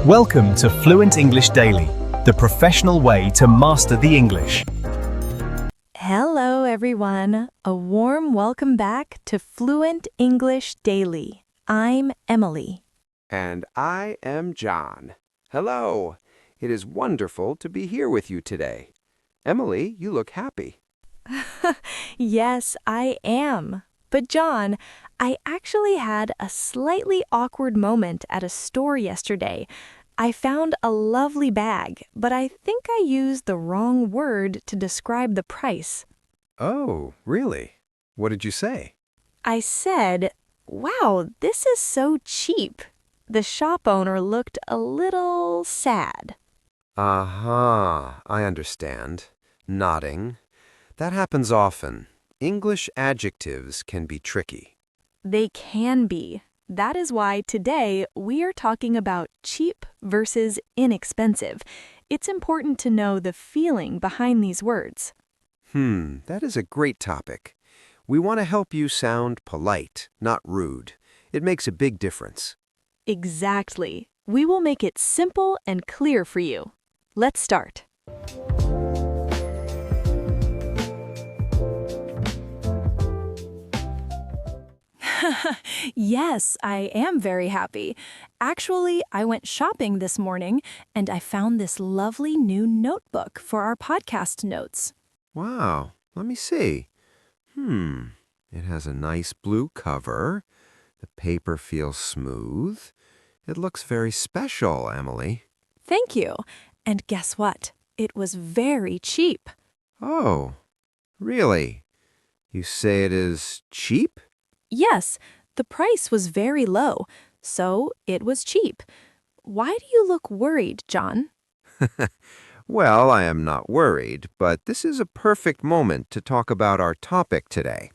Welcome to Fluent English Daily, the professional way to master the English. Hello, everyone. A warm welcome back to Fluent English Daily. I'm Emily. And I am John. Hello. It is wonderful to be here with you today. Emily, you look happy. Yes, I am. But John, I actually had a slightly awkward moment at a store yesterday. I found a lovely bag, but I think I used the wrong word to describe the price. Oh, really? What did you say? I said, "Wow, this is so cheap." The shop owner looked a little sad. I understand. Nodding. That happens often. English adjectives can be tricky. They can be. That is why today we are talking about cheap versus inexpensive. It's important to know the feeling behind these words. That is a great topic. We want to help you sound polite, not rude. It makes a big difference. Exactly. We will make it simple and clear for you. Let's start. Yes, I am very happy. Actually, I went shopping this morning and I found this lovely new notebook for our podcast notes. Wow, let me see. It has a nice blue cover. The paper feels smooth. It looks very special, Emily. Thank you. And guess what? It was very cheap. Oh, really? You say it is cheap? Yes, the price was very low, so it was cheap. Why do you look worried, John? Well, I am not worried, but this is a perfect moment to talk about our topic today.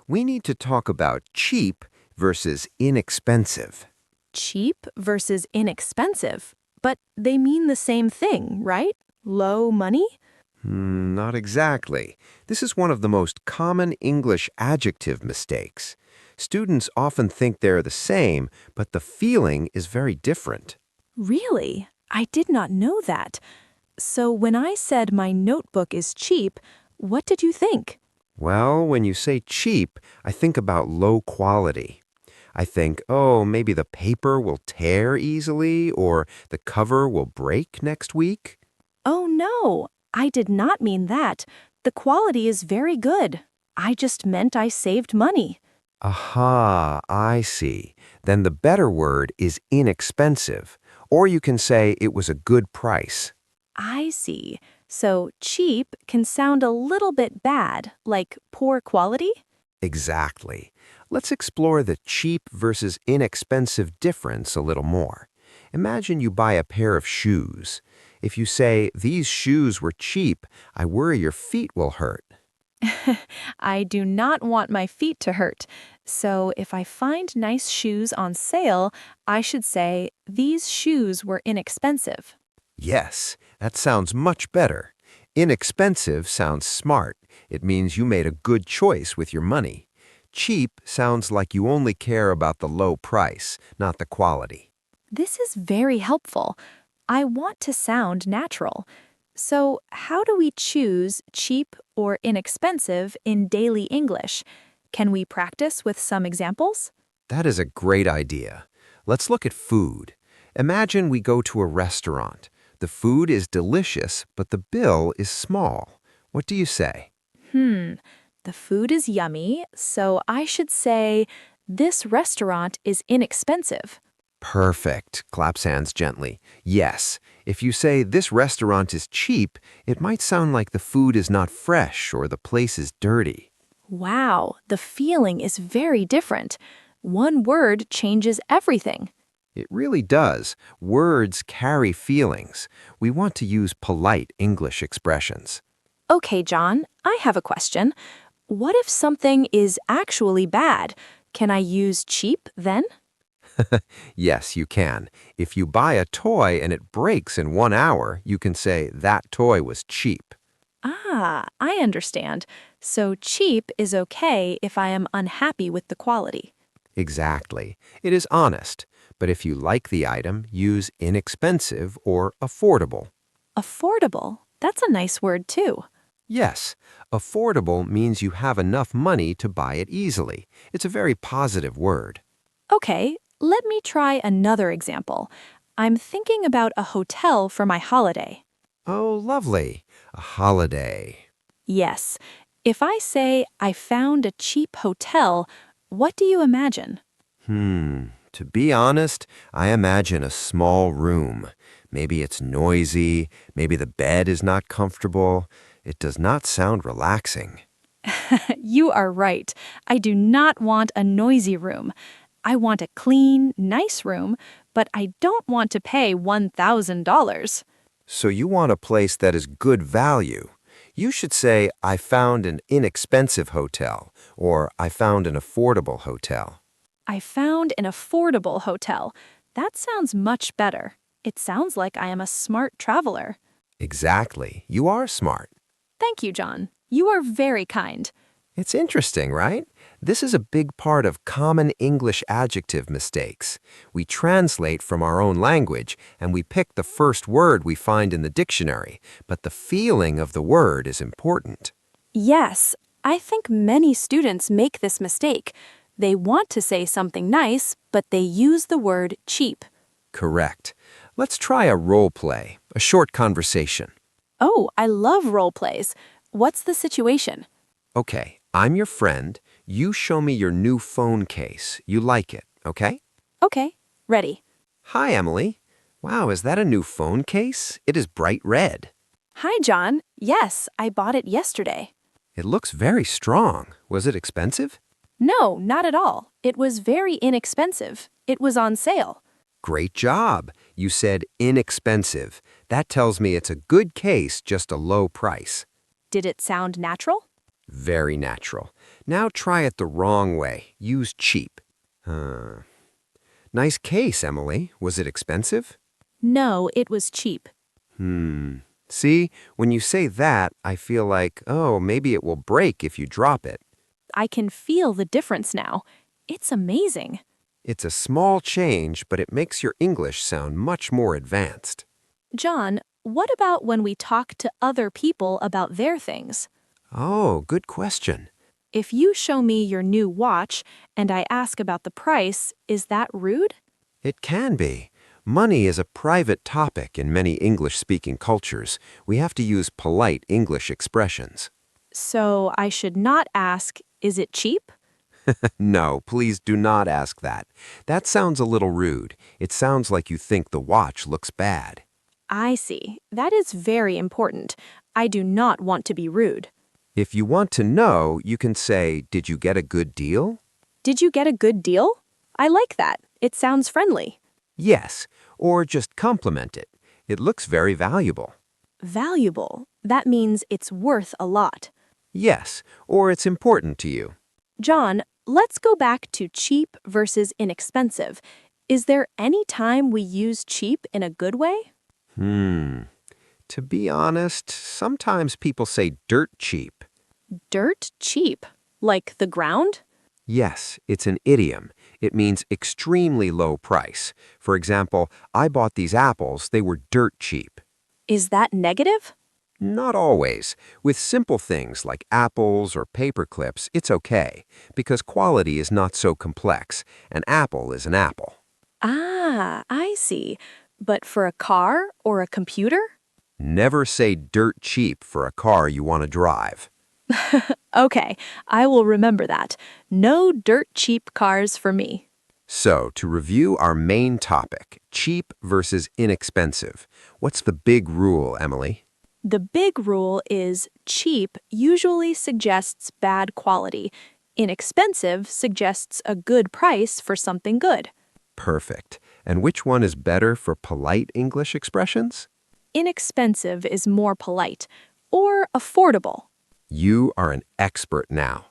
We need to talk about cheap versus inexpensive. Cheap versus inexpensive. But they mean the same thing, right? Low money? Not exactly. This is one of the most common English adjective mistakes. Students often think they're the same, but the feeling is very different. Really? I did not know that. So when I said my notebook is cheap, what did you think? Well, when you say cheap, I think about low quality. I think, oh, maybe the paper will tear easily or the cover will break next week. Oh no, I did not mean that. The quality is very good. I just meant I saved money. Aha, I see. Then the better word is inexpensive, or you can say it was a good price. I see. So cheap can sound a little bit bad, like poor quality? Exactly. Let's explore the cheap versus inexpensive difference a little more. Imagine you buy a pair of shoes. If you say, "These shoes were cheap, I worry your feet will hurt." I do not want my feet to hurt. So if I find nice shoes on sale, I should say, "These shoes were inexpensive." Yes, that sounds much better. Inexpensive sounds smart. It means you made a good choice with your money. Cheap sounds like you only care about the low price, not the quality. This is very helpful. I want to sound natural. So how do we choose cheap or inexpensive in daily English? Can we practice with some examples? That is a great idea. Let's look at food. Imagine we go to a restaurant. The food is delicious, but the bill is small. What do you say? The food is yummy, so I should say, "This restaurant is inexpensive." Perfect. Claps hands gently. Yes. If you say this restaurant is cheap, it might sound like the food is not fresh or the place is dirty. Wow, the feeling is very different. One word changes everything. It really does. Words carry feelings. We want to use polite English expressions. Okay, John, I have a question. What if something is actually bad? Can I use cheap then? Yes, you can. If you buy a toy and it breaks in 1 hour, you can say that toy was cheap. Ah, I understand. So cheap is okay if I am unhappy with the quality. Exactly. It is honest. But if you like the item, use inexpensive or affordable. Affordable. That's a nice word too. Yes, affordable means you have enough money to buy it easily. It's a very positive word. Okay, let me try another example. I'm thinking about a hotel for my holiday. Oh, lovely. A holiday. Yes. If I say I found a cheap hotel, what do you imagine? To be honest, I imagine a small room. Maybe it's noisy, maybe the bed is not comfortable. It does not sound relaxing. You are right. I do not want a noisy room. I want a clean, nice room, but I don't want to pay $1,000. So you want a place that is good value. You should say, I found an inexpensive hotel, or I found an affordable hotel. I found an affordable hotel. That sounds much better. It sounds like I am a smart traveler. Exactly. You are smart. Thank you, John. You are very kind. It's interesting, right? This is a big part of common English adjective mistakes. We translate from our own language and we pick the first word we find in the dictionary, but the feeling of the word is important. Yes, I think many students make this mistake. They want to say something nice, but they use the word cheap. Correct. Let's try a role play, a short conversation. Oh, I love role plays. What's the situation? Okay, I'm your friend. You show me your new phone case. You like it, okay? Okay, ready. Hi, Emily. Wow, is that a new phone case? It is bright red. Hi, John. Yes, I bought it yesterday. It looks very strong. Was it expensive? No, not at all. It was very inexpensive. It was on sale. Great job. You said inexpensive. That tells me it's a good case, just a low price. Did it sound natural? Very natural. Now try it the wrong way. Use cheap. Nice case, Emily. Was it expensive? No, it was cheap. See, when you say that, I feel like, oh, maybe it will break if you drop it. I can feel the difference now. It's amazing. It's a small change, but it makes your English sound much more advanced. John, what about when we talk to other people about their things? Oh, good question. If you show me your new watch and I ask about the price, is that rude? It can be. Money is a private topic in many English-speaking cultures. We have to use polite English expressions. So I should not ask, is it cheap? No, please do not ask that. That sounds a little rude. It sounds like you think the watch looks bad. I see. That is very important. I do not want to be rude. If you want to know, you can say, did you get a good deal? Did you get a good deal? I like that. It sounds friendly. Yes, or just compliment it. It looks very valuable. Valuable. That means it's worth a lot. Yes, or it's important to you. John, let's go back to cheap versus inexpensive. Is there any time we use cheap in a good way? To be honest, sometimes people say dirt cheap. Dirt cheap? Like the ground? Yes, it's an idiom. It means extremely low price. For example, I bought these apples, they were dirt cheap. Is that negative? Not always. With simple things like apples or paper clips, it's okay, because quality is not so complex. An apple is an apple. Ah, I see. But for a car or a computer? Never say dirt cheap for a car you want to drive. Okay, I will remember that. No dirt cheap cars for me. So, to review our main topic, cheap versus inexpensive, what's the big rule, Emily? The big rule is cheap usually suggests bad quality. Inexpensive suggests a good price for something good. Perfect. And which one is better for polite English expressions? Inexpensive is more polite or affordable. You are an expert now.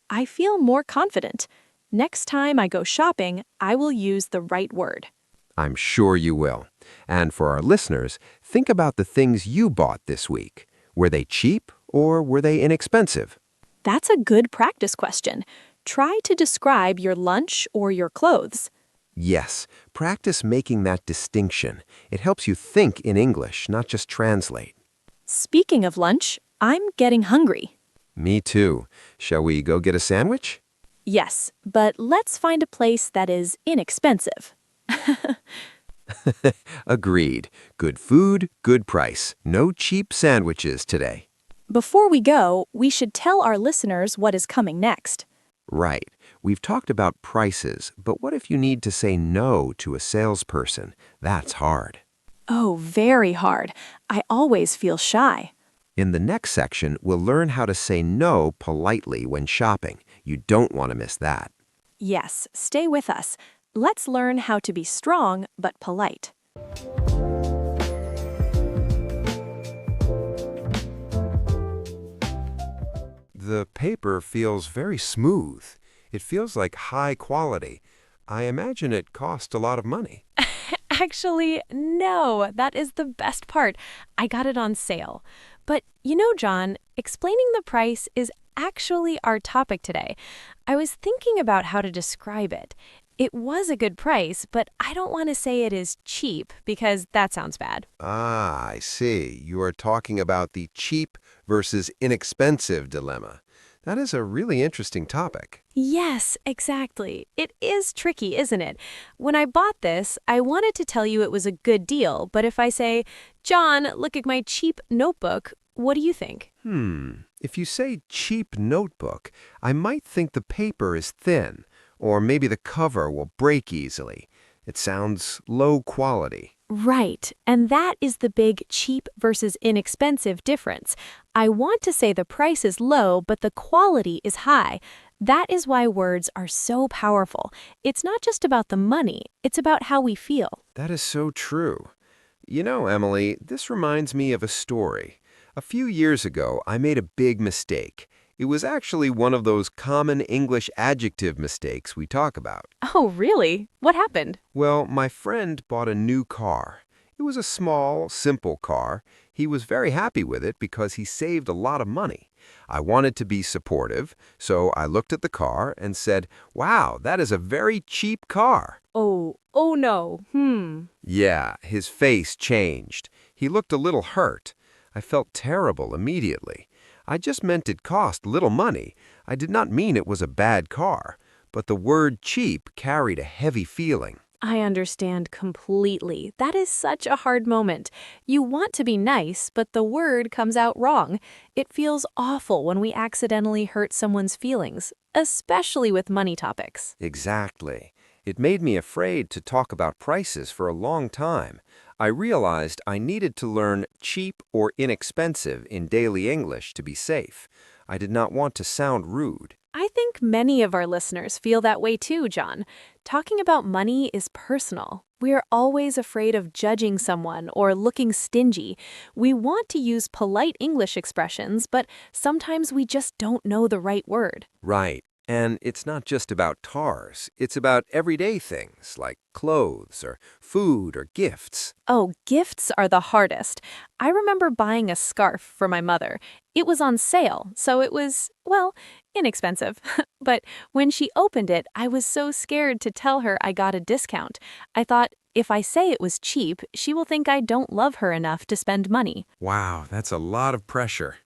I feel more confident. Next time I go shopping, I will use the right word. I'm sure you will. And for our listeners, think about the things you bought this week. Were they cheap or were they inexpensive? That's a good practice question. Try to describe your lunch or your clothes. Yes, practice making that distinction. It helps you think in English, not just translate. Speaking of lunch, I'm getting hungry. Me too. Shall we go get a sandwich? Yes, but let's find a place that is inexpensive. Agreed. Good food, good price. No cheap sandwiches today. Before we go, we should tell our listeners what is coming next. Right. We've talked about prices, but what if you need to say no to a salesperson? That's hard. Oh, very hard. I always feel shy. In the next section, we'll learn how to say no politely when shopping. You don't want to miss that. Yes, stay with us. Let's learn how to be strong but polite. The paper feels very smooth. It feels like high quality. I imagine it cost a lot of money. Actually, no, that is the best part. I got it on sale. But you know, John, explaining the price is actually our topic today. I was thinking about how to describe it. It was a good price, but I don't want to say it is cheap because that sounds bad. Ah, I see. You are talking about the cheap versus inexpensive dilemma. That is a really interesting topic. Yes, exactly. It is tricky, isn't it? When I bought this, I wanted to tell you it was a good deal, but if I say, John, look at my cheap notebook, what do you think? If you say cheap notebook, I might think the paper is thin, or maybe the cover will break easily. It sounds low quality. Right, and that is the big cheap versus inexpensive difference. I want to say the price is low, but the quality is high. That is why words are so powerful. It's not just about the money, it's about how we feel. That is so true. You know, Emily, this reminds me of a story. A few years ago, I made a big mistake. It was actually one of those common English adjective mistakes we talk about. Oh, really? What happened? Well, my friend bought a new car. It was a small, simple car. He was very happy with it because he saved a lot of money. I wanted to be supportive, so I looked at the car and said, "Wow, that is a very cheap car." Oh no. Yeah, his face changed. He looked a little hurt. I felt terrible immediately. I just meant it cost little money. I did not mean it was a bad car. But the word cheap carried a heavy feeling. I understand completely. That is such a hard moment. You want to be nice, but the word comes out wrong. It feels awful when we accidentally hurt someone's feelings, especially with money topics. Exactly. It made me afraid to talk about prices for a long time. I realized I needed to learn cheap or inexpensive in daily English to be safe. I did not want to sound rude. I think many of our listeners feel that way too, John. Talking about money is personal. We are always afraid of judging someone or looking stingy. We want to use polite English expressions, but sometimes we just don't know the right word. Right. And it's not just about cars. It's about everyday things like clothes or food or gifts. Oh, gifts are the hardest. I remember buying a scarf for my mother. It was on sale, so it was, well, inexpensive. But when she opened it, I was so scared to tell her I got a discount. I thought, if I say it was cheap, she will think I don't love her enough to spend money. Wow, that's a lot of pressure.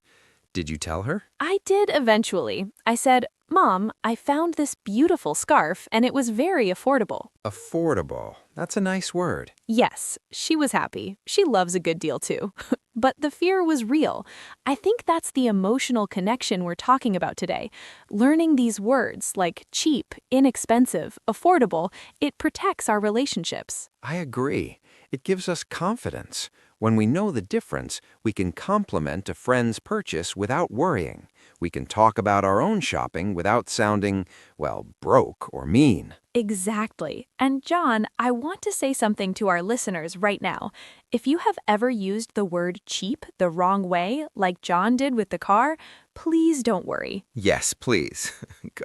Did you tell her? I did eventually. I said, Mom, I found this beautiful scarf and it was very affordable. Affordable. That's a nice word. Yes, she was happy. She loves a good deal too. But the fear was real. I think that's the emotional connection we're talking about today. Learning these words like cheap, inexpensive, affordable, it protects our relationships. I agree. It gives us confidence. When we know the difference, we can compliment a friend's purchase without worrying. We can talk about our own shopping without sounding, well, broke or mean. Exactly. And John, I want to say something to our listeners right now. If you have ever used the word cheap the wrong way, like John did with the car, please don't worry. Yes, please.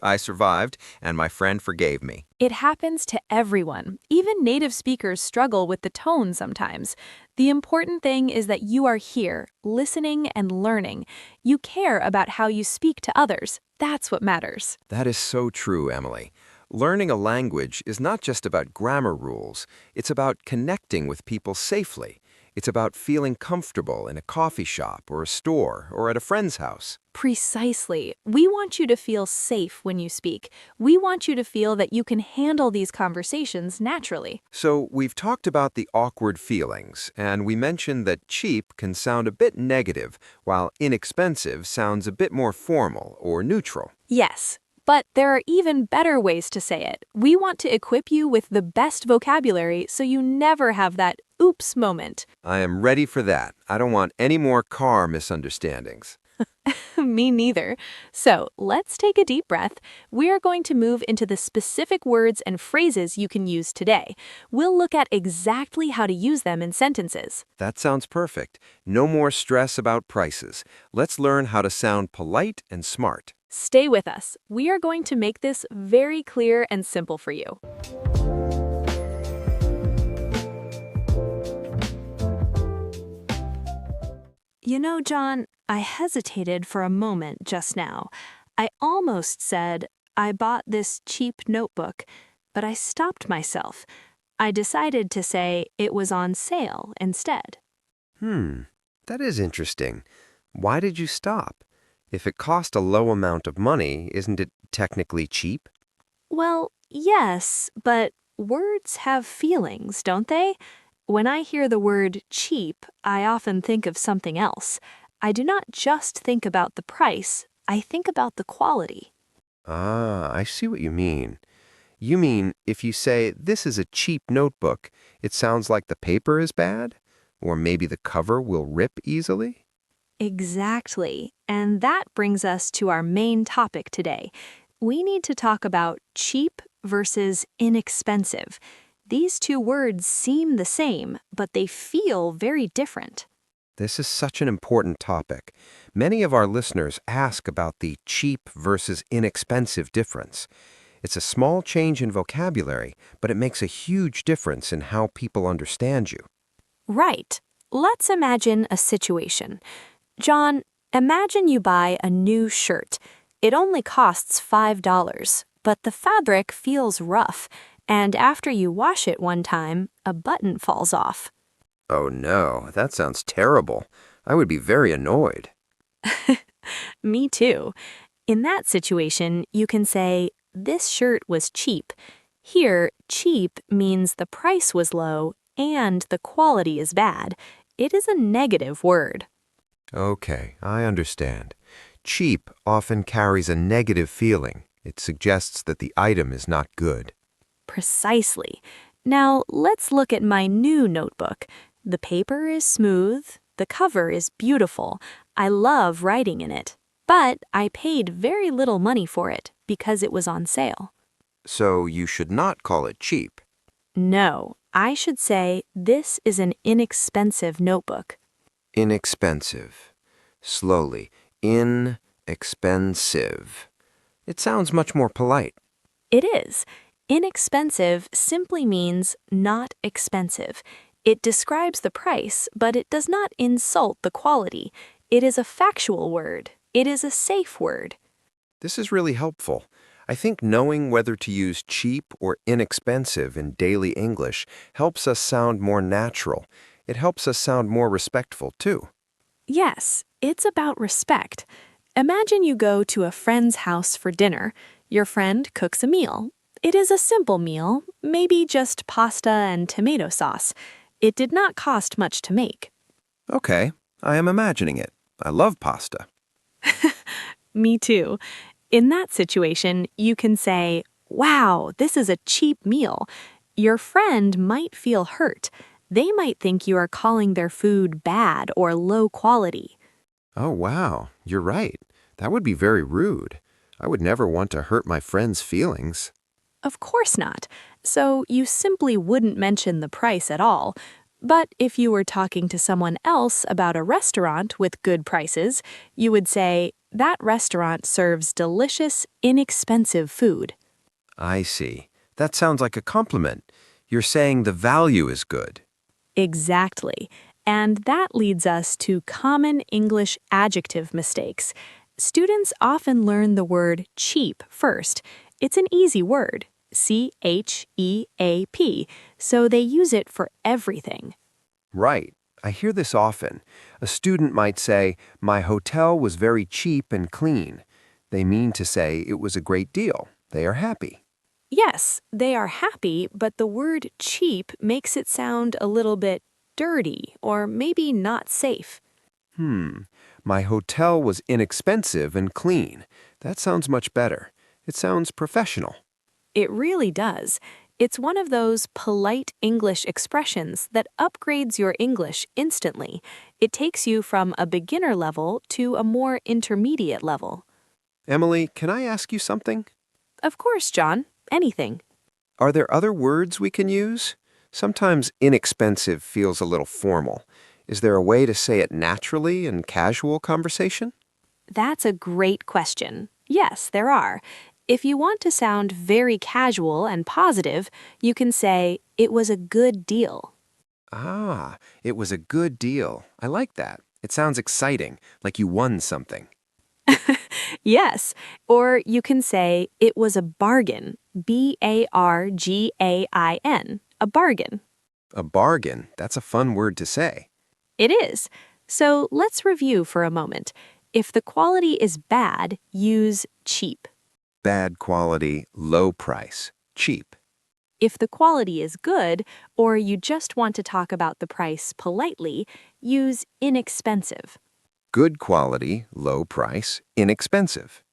I survived, and my friend forgave me. It happens to everyone. Even native speakers struggle with the tone sometimes. The important thing is that you are here, listening and learning. You care about how you speak to others. That's what matters. That is so true, Emily. Learning a language is not just about grammar rules, it's about connecting with people safely. It's about feeling comfortable in a coffee shop or a store or at a friend's house. Precisely. We want you to feel safe when you speak. We want you to feel that you can handle these conversations naturally. So, we've talked about the awkward feelings, and we mentioned that cheap can sound a bit negative, while inexpensive sounds a bit more formal or neutral. Yes, but there are even better ways to say it. We want to equip you with the best vocabulary so you never have that oops moment. I am ready for that. I don't want any more car misunderstandings. Me neither. So let's take a deep breath. We are going to move into the specific words and phrases you can use today. We'll look at exactly how to use them in sentences. That sounds perfect. No more stress about prices. Let's learn how to sound polite and smart. Stay with us. We are going to make this very clear and simple for you. You know, John, I hesitated for a moment just now. I almost said, I bought this cheap notebook, but I stopped myself. I decided to say it was on sale instead. That is interesting. Why did you stop? If it cost a low amount of money, isn't it technically cheap? Well, yes, but words have feelings, don't they? When I hear the word cheap, I often think of something else. I do not just think about the price, I think about the quality. Ah, I see what you mean. You mean if you say, this is a cheap notebook, it sounds like the paper is bad? Or maybe the cover will rip easily? Exactly. And that brings us to our main topic today. We need to talk about cheap versus inexpensive. These two words seem the same, but they feel very different. This is such an important topic. Many of our listeners ask about the cheap versus inexpensive difference. It's a small change in vocabulary, but it makes a huge difference in how people understand you. Right. Let's imagine a situation. John, imagine you buy a new shirt. It only costs $5, but the fabric feels rough, and after you wash it one time, a button falls off. Oh no, that sounds terrible. I would be very annoyed. Me too. In that situation, you can say, this shirt was cheap. Here, cheap means the price was low and the quality is bad. It is a negative word. Okay, I understand. Cheap often carries a negative feeling. It suggests that the item is not good. Precisely. Now, let's look at my new notebook. The paper is smooth, the cover is beautiful. I love writing in it. But I paid very little money for it because it was on sale. So you should not call it cheap. No, I should say this is an inexpensive notebook. Inexpensive. Slowly. Inexpensive. It sounds much more polite. It is. Inexpensive simply means not expensive. It describes the price, but it does not insult the quality. It is a factual word. It is a safe word. This is really helpful. I think knowing whether to use cheap or inexpensive in daily English helps us sound more natural. It helps us sound more respectful, too. Yes, it's about respect. Imagine you go to a friend's house for dinner. Your friend cooks a meal. It is a simple meal, maybe just pasta and tomato sauce. It did not cost much to make. Okay, I am imagining it. I love pasta. Me too. In that situation, you can say, wow, this is a cheap meal. Your friend might feel hurt. They might think you are calling their food bad or low quality. Oh, wow, you're right. That would be very rude. I would never want to hurt my friend's feelings. Of course not. So you simply wouldn't mention the price at all. But if you were talking to someone else about a restaurant with good prices, you would say, that restaurant serves delicious, inexpensive food. I see. That sounds like a compliment. You're saying the value is good. Exactly. And that leads us to common English adjective mistakes. Students often learn the word cheap first. It's an easy word. C-H-E-A-P, so they use it for everything. Right. I hear this often. A student might say, "My hotel was very cheap and clean." They mean to say it was a great deal. They are happy. Yes, they are happy, but the word cheap makes it sound a little bit dirty or maybe not safe. My hotel was inexpensive and clean. That sounds much better. It sounds professional. It really does. It's one of those polite English expressions that upgrades your English instantly. It takes you from a beginner level to a more intermediate level. Emily, can I ask you something? Of course, John. Anything. Are there other words we can use? Sometimes inexpensive feels a little formal. Is there a way to say it naturally in casual conversation? That's a great question. Yes, there are. If you want to sound very casual and positive, you can say, "It was a good deal." Ah, it was a good deal. I like that. It sounds exciting, like you won something. Yes, or you can say, "It was a bargain." B-A-R-G-A-I-N. A bargain. A bargain, that's a fun word to say. It is. So let's review for a moment. If the quality is bad, use cheap. Bad quality, low price, cheap. If the quality is good, or you just want to talk about the price politely, use inexpensive. Good quality, low price, inexpensive.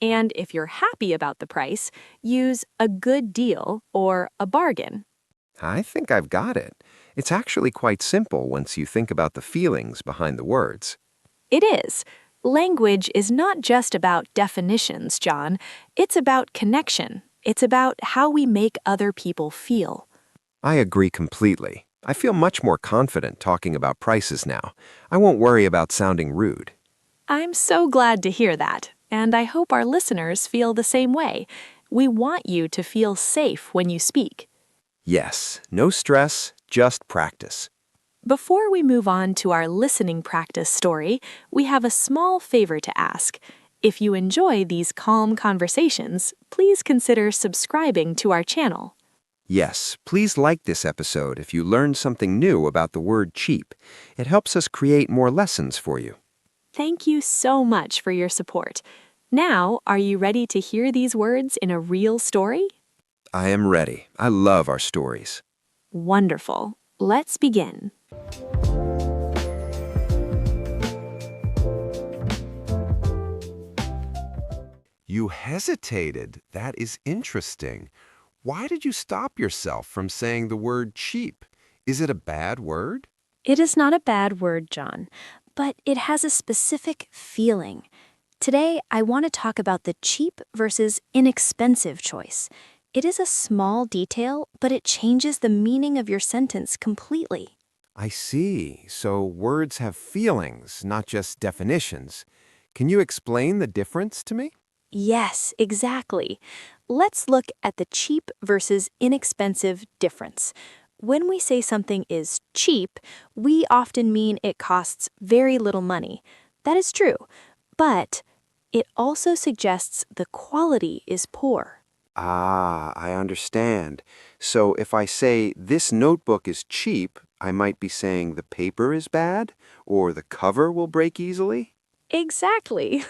And if you're happy about the price, use a good deal or a bargain. I think I've got it. It's actually quite simple once you think about the feelings behind the words. It is. Language is not just about definitions, John. It's about connection. It's about how we make other people feel. I agree completely. I feel much more confident talking about prices now. I won't worry about sounding rude. I'm so glad to hear that, and I hope our listeners feel the same way. We want you to feel safe when you speak. Yes, no stress, just practice. Before we move on to our listening practice story, we have a small favor to ask. If you enjoy these calm conversations, please consider subscribing to our channel. Yes, please like this episode if you learned something new about the word cheap. It helps us create more lessons for you. Thank you so much for your support. Now, are you ready to hear these words in a real story? I am ready. I love our stories. Wonderful. Let's begin. You hesitated. That is interesting. Why did you stop yourself from saying the word cheap? Is it a bad word? It is not a bad word, John, but it has a specific feeling. Today, I want to talk about the cheap versus inexpensive choice. It is a small detail, but it changes the meaning of your sentence completely. I see. So words have feelings, not just definitions. Can you explain the difference to me? Yes, exactly. Let's look at the cheap versus inexpensive difference. When we say something is cheap, we often mean it costs very little money. That is true, but it also suggests the quality is poor. Ah, I understand. So if I say this notebook is cheap, I might be saying the paper is bad or the cover will break easily? Exactly.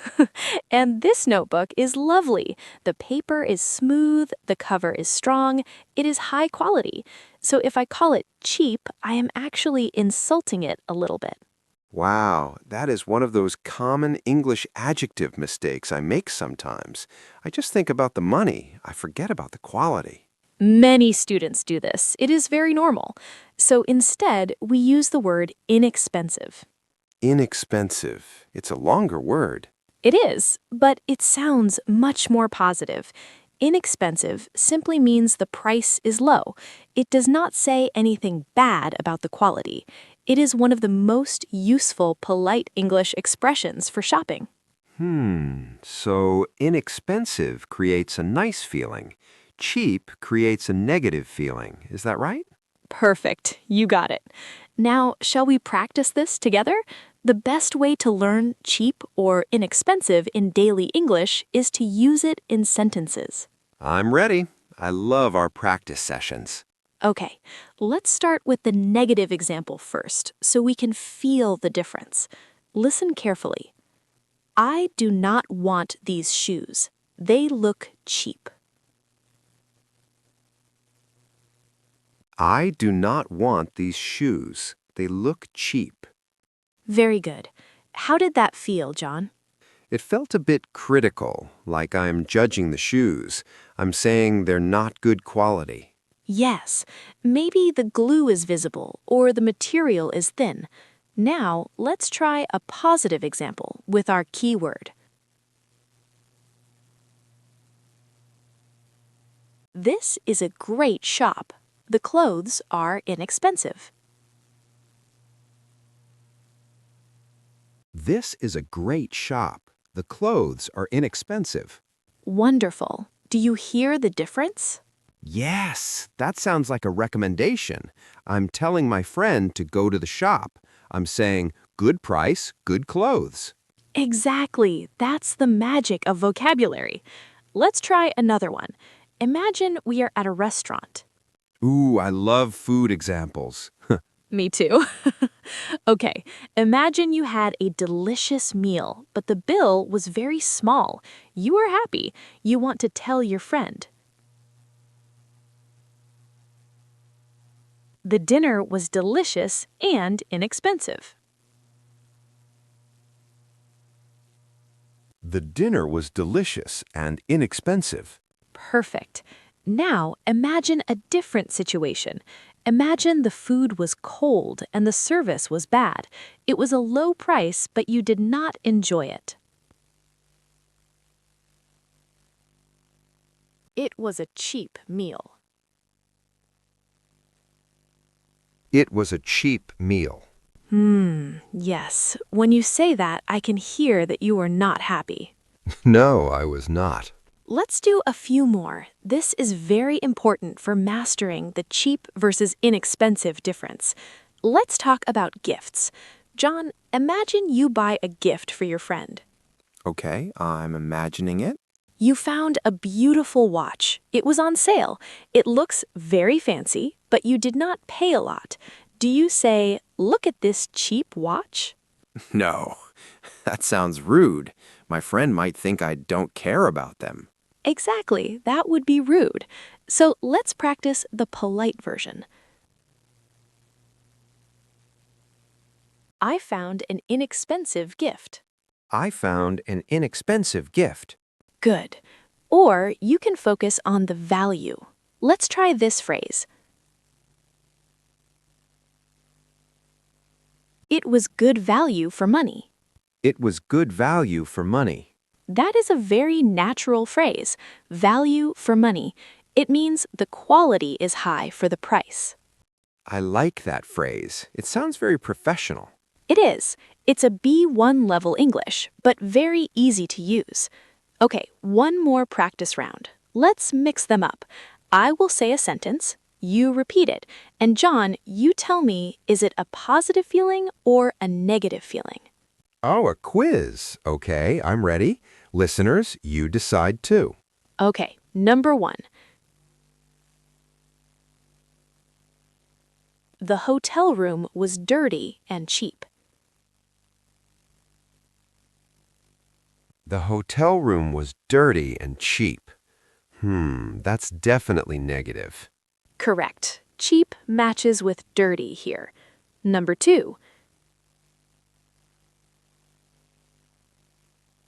And this notebook is lovely. The paper is smooth, the cover is strong, it is high quality. So if I call it cheap, I am actually insulting it a little bit. Wow, that is one of those common English adjective mistakes I make sometimes. I just think about the money. I forget about the quality. Many students do this. It is very normal. So instead, we use the word inexpensive. Inexpensive. It's a longer word. It is, but it sounds much more positive. Inexpensive simply means the price is low. It does not say anything bad about the quality. It is one of the most useful polite English expressions for shopping. So inexpensive creates a nice feeling. Cheap creates a negative feeling. Is that right? Perfect. You got it. Now, shall we practice this together? The best way to learn cheap or inexpensive in daily English is to use it in sentences. I'm ready. I love our practice sessions. Okay, let's start with the negative example first so we can feel the difference. Listen carefully. I do not want these shoes. They look cheap. I do not want these shoes. They look cheap. Very good. How did that feel, John? It felt a bit critical, like I'm judging the shoes. I'm saying they're not good quality. Yes, maybe the glue is visible or the material is thin. Now, let's try a positive example with our keyword. This is a great shop. The clothes are inexpensive. This is a great shop. The clothes are inexpensive. Wonderful. Do you hear the difference? Yes, that sounds like a recommendation. I'm telling my friend to go to the shop. I'm saying, good price, good clothes. Exactly. That's the magic of vocabulary. Let's try another one. Imagine we are at a restaurant. Ooh, I love food examples. Me too. Okay, imagine you had a delicious meal, but the bill was very small. You are happy. You want to tell your friend. The dinner was delicious and inexpensive. The dinner was delicious and inexpensive. Perfect. Now imagine a different situation. Imagine the food was cold and the service was bad. It was a low price, but you did not enjoy it. It was a cheap meal. It was a cheap meal. Yes. When you say that, I can hear that you are not happy. No, I was not. Let's do a few more. This is very important for mastering the cheap versus inexpensive difference. Let's talk about gifts. John, imagine you buy a gift for your friend. Okay, I'm imagining it. You found a beautiful watch. It was on sale. It looks very fancy, but you did not pay a lot. Do you say, "Look at this cheap watch"? No, that sounds rude. My friend might think I don't care about them. Exactly, that would be rude. So let's practice the polite version. I found an inexpensive gift. I found an inexpensive gift. Good. Or you can focus on the value. Let's try this phrase. It was good value for money. It was good value for money. That is a very natural phrase. Value for money. It means the quality is high for the price. I like that phrase. It sounds very professional. It is. It's a B1 level English, but very easy to use. Okay, one more practice round. Let's mix them up. I will say a sentence, you repeat it, and John, you tell me, is it a positive feeling or a negative feeling? Oh, a quiz. Okay, I'm ready. Listeners, you decide too. Okay, number 1. The hotel room was dirty and cheap. The hotel room was dirty and cheap. That's definitely negative. Correct. Cheap matches with dirty here. Number 2.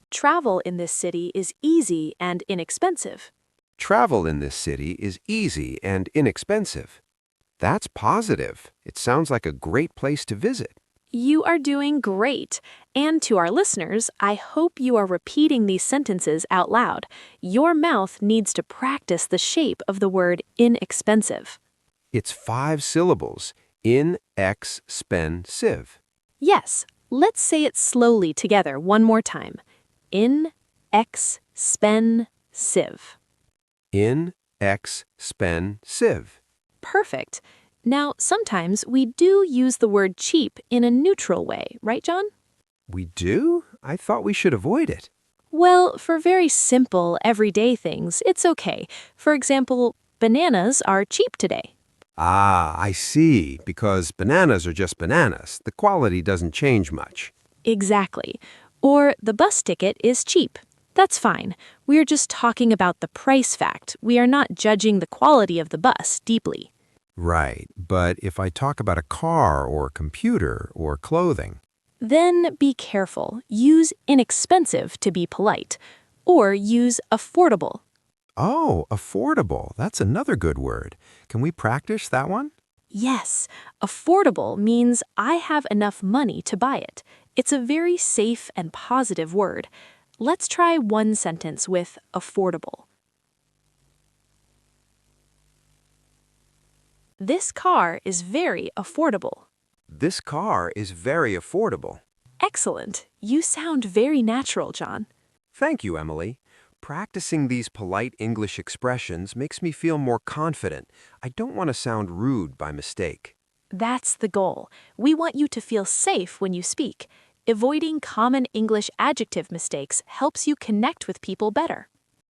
Travel in this city is easy and inexpensive. Travel in this city is easy and inexpensive. That's positive. It sounds like a great place to visit. You are doing great. And to our listeners, I hope you are repeating these sentences out loud. Your mouth needs to practice the shape of the word inexpensive. It's 5 syllables. In-ex-pen-sive. Yes, let's say it slowly together one more time. In-ex-pen-sive. In-ex-pen-sive. Perfect. Now, sometimes we do use the word cheap in a neutral way, right, John? We do? I thought we should avoid it. Well, for very simple, everyday things, it's okay. For example, bananas are cheap today. Ah, I see, because bananas are just bananas. The quality doesn't change much. Exactly. Or the bus ticket is cheap. That's fine. We're just talking about the price fact. We are not judging the quality of the bus deeply. Right, but if I talk about a car or computer or clothing, Then be careful. Use inexpensive to be polite. Or use affordable. oh, affordable, that's another good word. Can we practice that one? Yes, affordable means I have enough money to buy it. It's a very safe and positive word. Let's try one sentence with affordable. This car is very affordable. This car is very affordable. Excellent. You sound very natural, John. Thank you, Emily. Practicing these polite English expressions makes me feel more confident. I don't want to sound rude by mistake. That's the goal. We want you to feel safe when you speak. Avoiding common English adjective mistakes helps you connect with people better.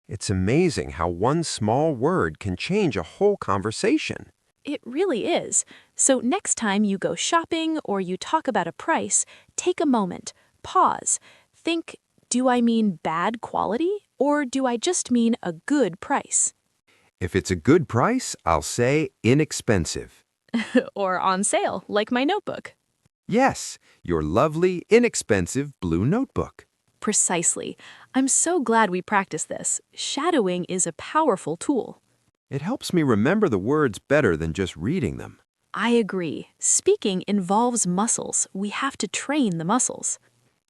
It's amazing how one small word can change a whole conversation. It really is. So next time you go shopping or you talk about a price, take a moment, pause, think, do I mean bad quality or do I just mean a good price? If it's a good price, I'll say inexpensive. Or on sale, like my notebook. Yes, your lovely, inexpensive blue notebook. Precisely. I'm so glad we practiced this. Shadowing is a powerful tool. It helps me remember the words better than just reading them. I agree. Speaking involves muscles. We have to train the muscles.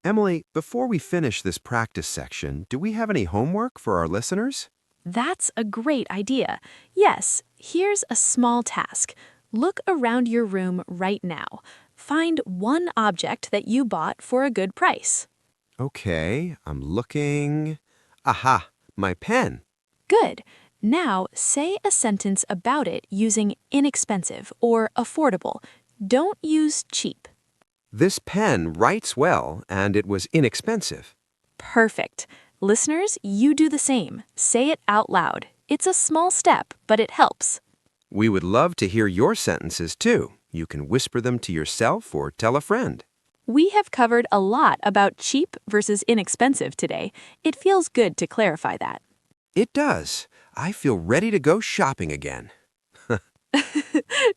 Emily, before we finish this practice section, do we have any homework for our listeners? That's a great idea. Yes, here's a small task. Look around your room right now. Find one object that you bought for a good price. Okay, I'm looking. Aha, my pen. Good. Now say a sentence about it using inexpensive or affordable. Don't use cheap. This pen writes well, and it was inexpensive. Perfect. Listeners, you do the same. Say it out loud. It's a small step, but it helps. We would love to hear your sentences, too. You can whisper them to yourself or tell a friend. We have covered a lot about cheap versus inexpensive today. It feels good to clarify that. It does. I feel ready to go shopping again.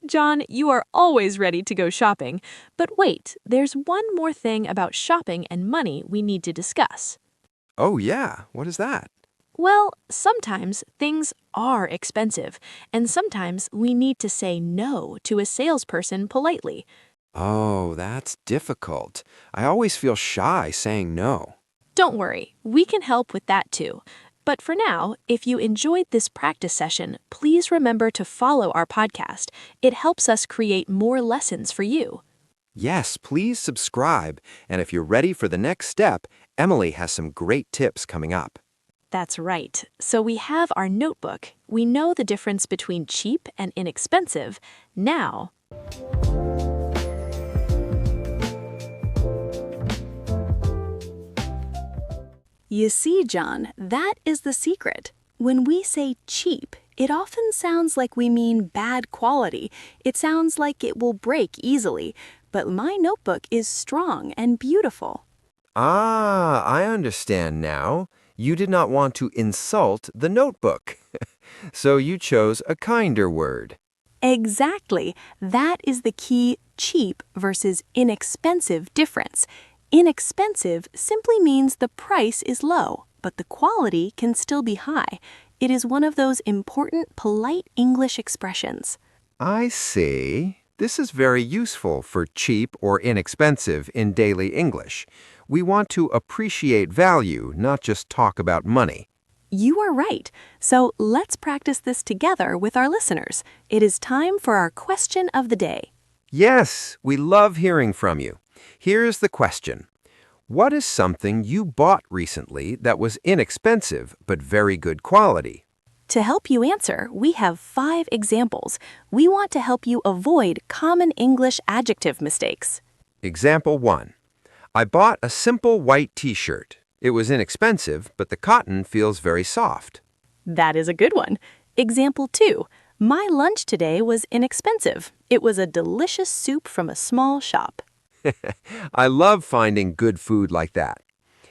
John, you are always ready to go shopping. But wait, there's one more thing about shopping and money we need to discuss. Oh, yeah. What is that? Well, sometimes things are expensive, and sometimes we need to say no to a salesperson politely. Oh, that's difficult. I always feel shy saying no. Don't worry, we can help with that too. But for now, if you enjoyed this practice session, please remember to follow our podcast. It helps us create more lessons for you. Yes, please subscribe. And if you're ready for the next step, Emily has some great tips coming up. That's right. So we have our notebook. We know the difference between cheap and inexpensive. Now, you see, John, that is the secret. When we say cheap, it often sounds like we mean bad quality. It sounds like it will break easily. But my notebook is strong and beautiful. Ah, I understand now. You did not want to insult the notebook. So you chose a kinder word. Exactly. That is the key cheap versus inexpensive difference. Inexpensive simply means the price is low, but the quality can still be high. It is one of those important, polite English expressions. I see. This is very useful for cheap or inexpensive in daily English. We want to appreciate value, not just talk about money. You are right. So let's practice this together with our listeners. It is time for our question of the day. Yes, we love hearing from you. Here's the question. What is something you bought recently that was inexpensive but very good quality? To help you answer, we have 5 examples. We want to help you avoid common English adjective mistakes. Example 1. I bought a simple white t-shirt. It was inexpensive, but the cotton feels very soft. That is a good one. Example 2. My lunch today was inexpensive. It was a delicious soup from a small shop. I love finding good food like that.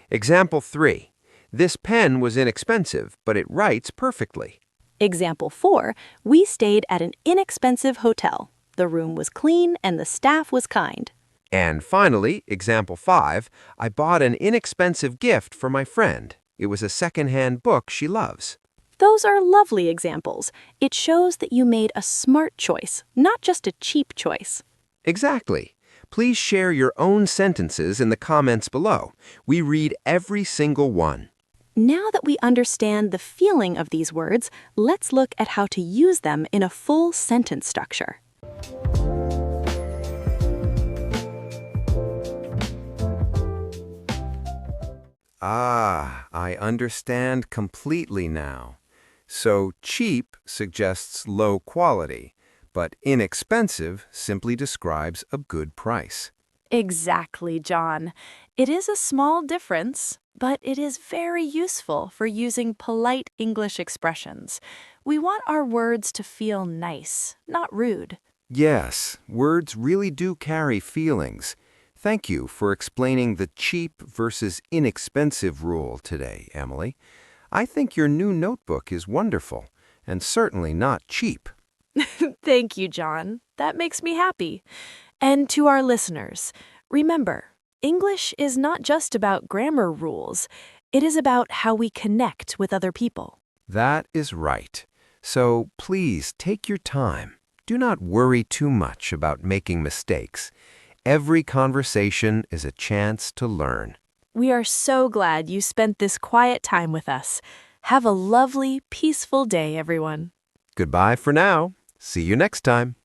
Example 3. This pen was inexpensive, but it writes perfectly. Example 4. We stayed at an inexpensive hotel. The room was clean and the staff was kind. And finally, example 5, I bought an inexpensive gift for my friend. It was a secondhand book she loves. Those are lovely examples. It shows that you made a smart choice, not just a cheap choice. Exactly. Please share your own sentences in the comments below. We read every single one. Now that we understand the feeling of these words, let's look at how to use them in a full sentence structure. Ah, I understand completely now. So cheap suggests low quality, but inexpensive simply describes a good price. Exactly, John. It is a small difference, but it is very useful for using polite English expressions. We want our words to feel nice, not rude. Yes, words really do carry feelings. Thank you for explaining the cheap versus inexpensive rule today, Emily. I think your new notebook is wonderful, and certainly not cheap. Thank you, John. That makes me happy. And to our listeners, remember, English is not just about grammar rules. It is about how we connect with other people. That is right. So please take your time. Do not worry too much about making mistakes. Every conversation is a chance to learn. We are so glad you spent this quiet time with us. Have a lovely, peaceful day, everyone. Goodbye for now. See you next time.